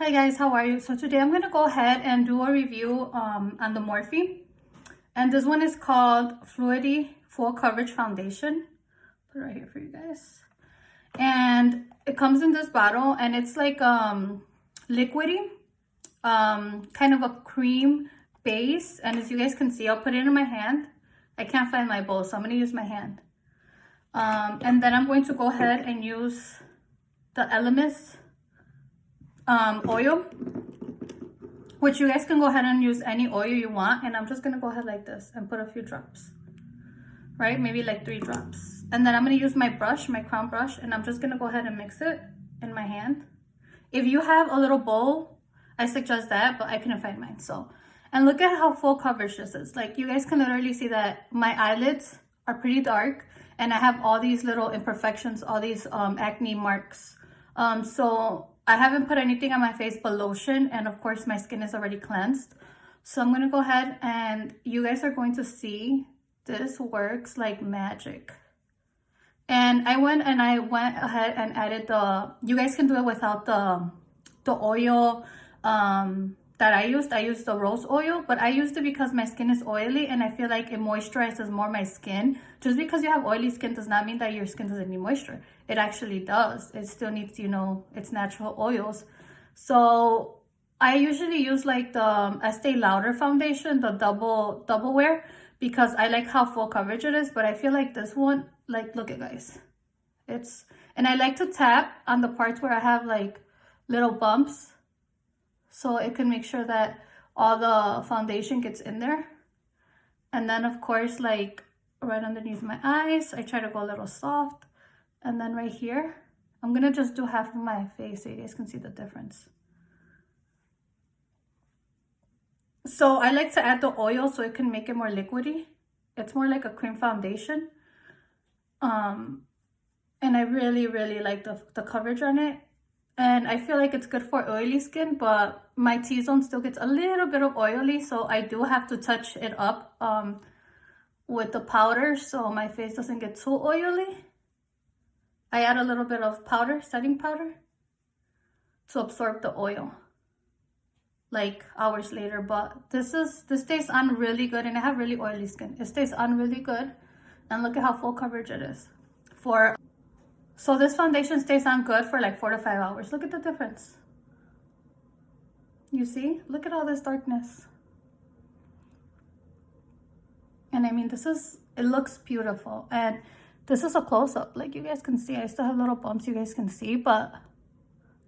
Hi guys, how are you? So today I'm going to go ahead and do a review on the Morphe. And this one is called Fluidity Full Coverage Foundation. Put it right here for you guys. And it comes in this bottle and it's like liquidy, kind of a cream base. And as you guys can see, I'll put it in my hand. I can't find my bowl, so I'm going to use my hand. And then I'm going to go ahead and use the Elemis oil, which you guys can go ahead and use any oil you want. And I'm just gonna go ahead like this and put a few drops, right? Maybe like 3 drops. And then I'm gonna use my brush, my crown brush, and I'm just gonna go ahead and mix it in my hand. If you have a little bowl, I suggest that, but I couldn't find mine. So, and look at how full coverage this is. Like you guys can literally see that my eyelids are pretty dark and I have all these little imperfections, all these acne marks. So I haven't put anything on my face but lotion, and of course my skin is already cleansed. So I'm gonna go ahead and you guys are going to see this works like magic. And I went ahead and added you guys can do it without the oil that I used. I used the rose oil, but I used it because my skin is oily and I feel like it moisturizes more my skin. Just because you have oily skin does not mean that your skin doesn't need moisture. It actually does. It still needs, its natural oils. So I usually use like the Estee Lauder foundation, the double wear, because I like how full coverage it is. But I feel like this one, like, look at guys, and I like to tap on the parts where I have like little bumps, so it can make sure that all the foundation gets in there. And then of course, like right underneath my eyes, I try to go a little soft. And then right here, I'm gonna just do half of my face so you guys can see the difference. So I like to add the oil so it can make it more liquidy. It's more like a cream foundation. And I really, really like the coverage on it. And I feel like it's good for oily skin, but my T-zone still gets a little bit of oily, so I do have to touch it up with the powder so my face doesn't get too oily. I add a little bit of powder, setting powder, to absorb the oil like hours later. But this stays on really good, and I have really oily skin. It stays on really good, and look at how full coverage it is. So this foundation stays on good for like 4 to 5 hours. Look at the difference. You see? Look at all this darkness. And I mean, it looks beautiful. And this is a close-up. Like you guys can see, I still have little bumps you guys can see, but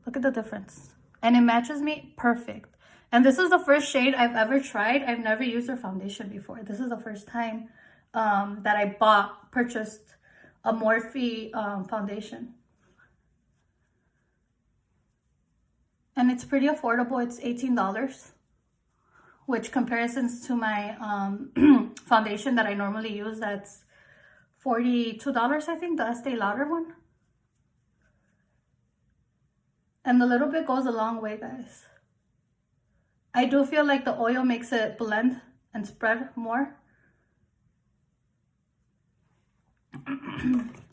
look at the difference. And it matches me perfect. And this is the first shade I've ever tried. I've never used their foundation before. This is the first time that I purchased a Morphe foundation. And it's pretty affordable. It's $18, which comparisons to my foundation that I normally use, that's $42, I think, the Estee Lauder one. And the little bit goes a long way, guys. I do feel like the oil makes it blend and spread more.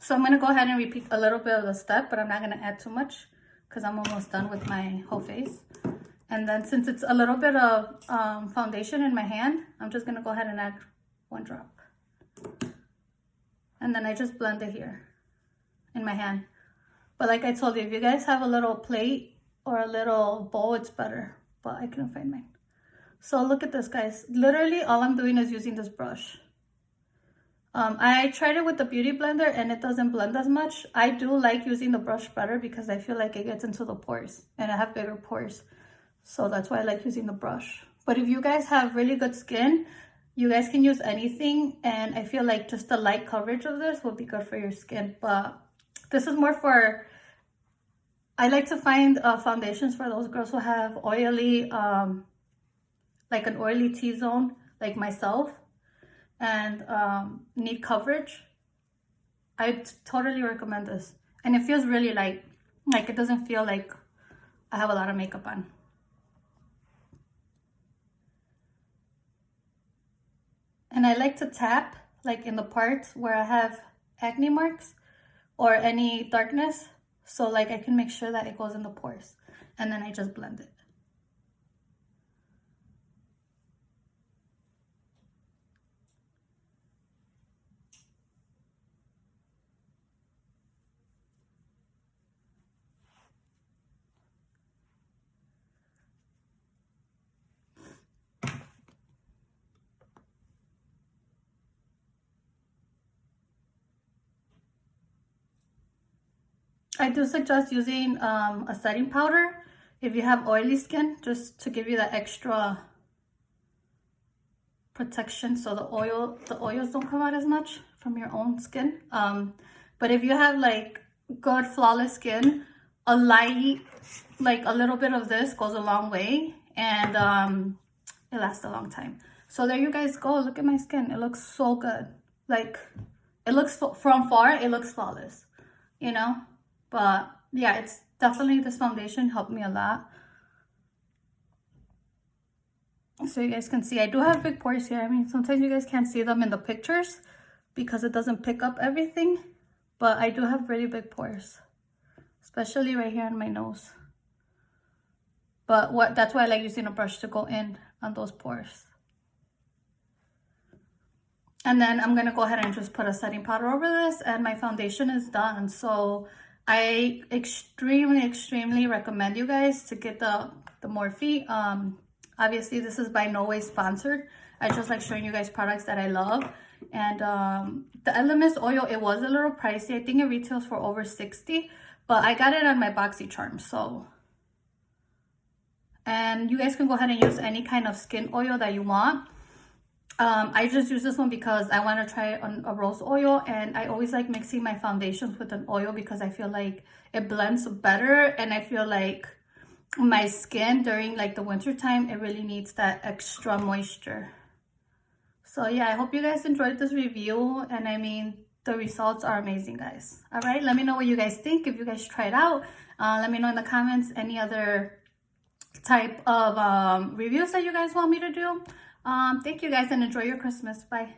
So I'm going to go ahead and repeat a little bit of the step, but I'm not going to add too much because I'm almost done with my whole face. And then since it's a little bit of foundation in my hand, I'm just going to go ahead and add 1 drop. And then I just blend it here in my hand. But like I told you, if you guys have a little plate or a little bowl, it's better. But I couldn't find mine. So look at this, guys. Literally all I'm doing is using this brush. I tried it with the beauty blender and it doesn't blend as much. I do like using the brush better because I feel like it gets into the pores, and I have bigger pores. So that's why I like using the brush. But if you guys have really good skin, you guys can use anything. And I feel like just the light coverage of this will be good for your skin. But this is more for, I like to find foundations for those girls who have oily, like an oily T-zone like myself, and need coverage. I totally recommend this. And it feels really light. Like it doesn't feel like I have a lot of makeup on. And I like to tap like in the parts where I have acne marks or any darkness, so like I can make sure that it goes in the pores. and then I just blend it. I do suggest using a setting powder if you have oily skin, just to give you that extra protection so the oils don't come out as much from your own skin. But if you have like good flawless skin, a light, like a little bit of this goes a long way, and it lasts a long time. So there you guys go. Look at my skin. It looks so good. Like, it looks, from far, it looks flawless, you know? But yeah, it's definitely, this foundation helped me a lot. So you guys can see, I do have big pores here. I mean, sometimes you guys can't see them in the pictures because it doesn't pick up everything. But I do have really big pores, especially right here on my nose. But that's why I like using a brush to go in on those pores. And then I'm going to go ahead and just put a setting powder over this, and my foundation is done. So I extremely recommend you guys to get the Morphe. Obviously, this is by no way sponsored. I just like showing you guys products that I love. And the Elemis oil, it was a little pricey. I think it retails for over $60, but I got it on my BoxyCharm. So, and you guys can go ahead and use any kind of skin oil that you want. I just use this one because I want to try on a rose oil, and I always like mixing my foundations with an oil because I feel like it blends better, and I feel like my skin during like the winter time, it really needs that extra moisture. So yeah, I hope you guys enjoyed this review, and I mean, the results are amazing, guys. All right, let me know what you guys think if you guys try it out. Let me know in the comments any other type of reviews that you guys want me to do. Thank you guys, and enjoy your Christmas. Bye.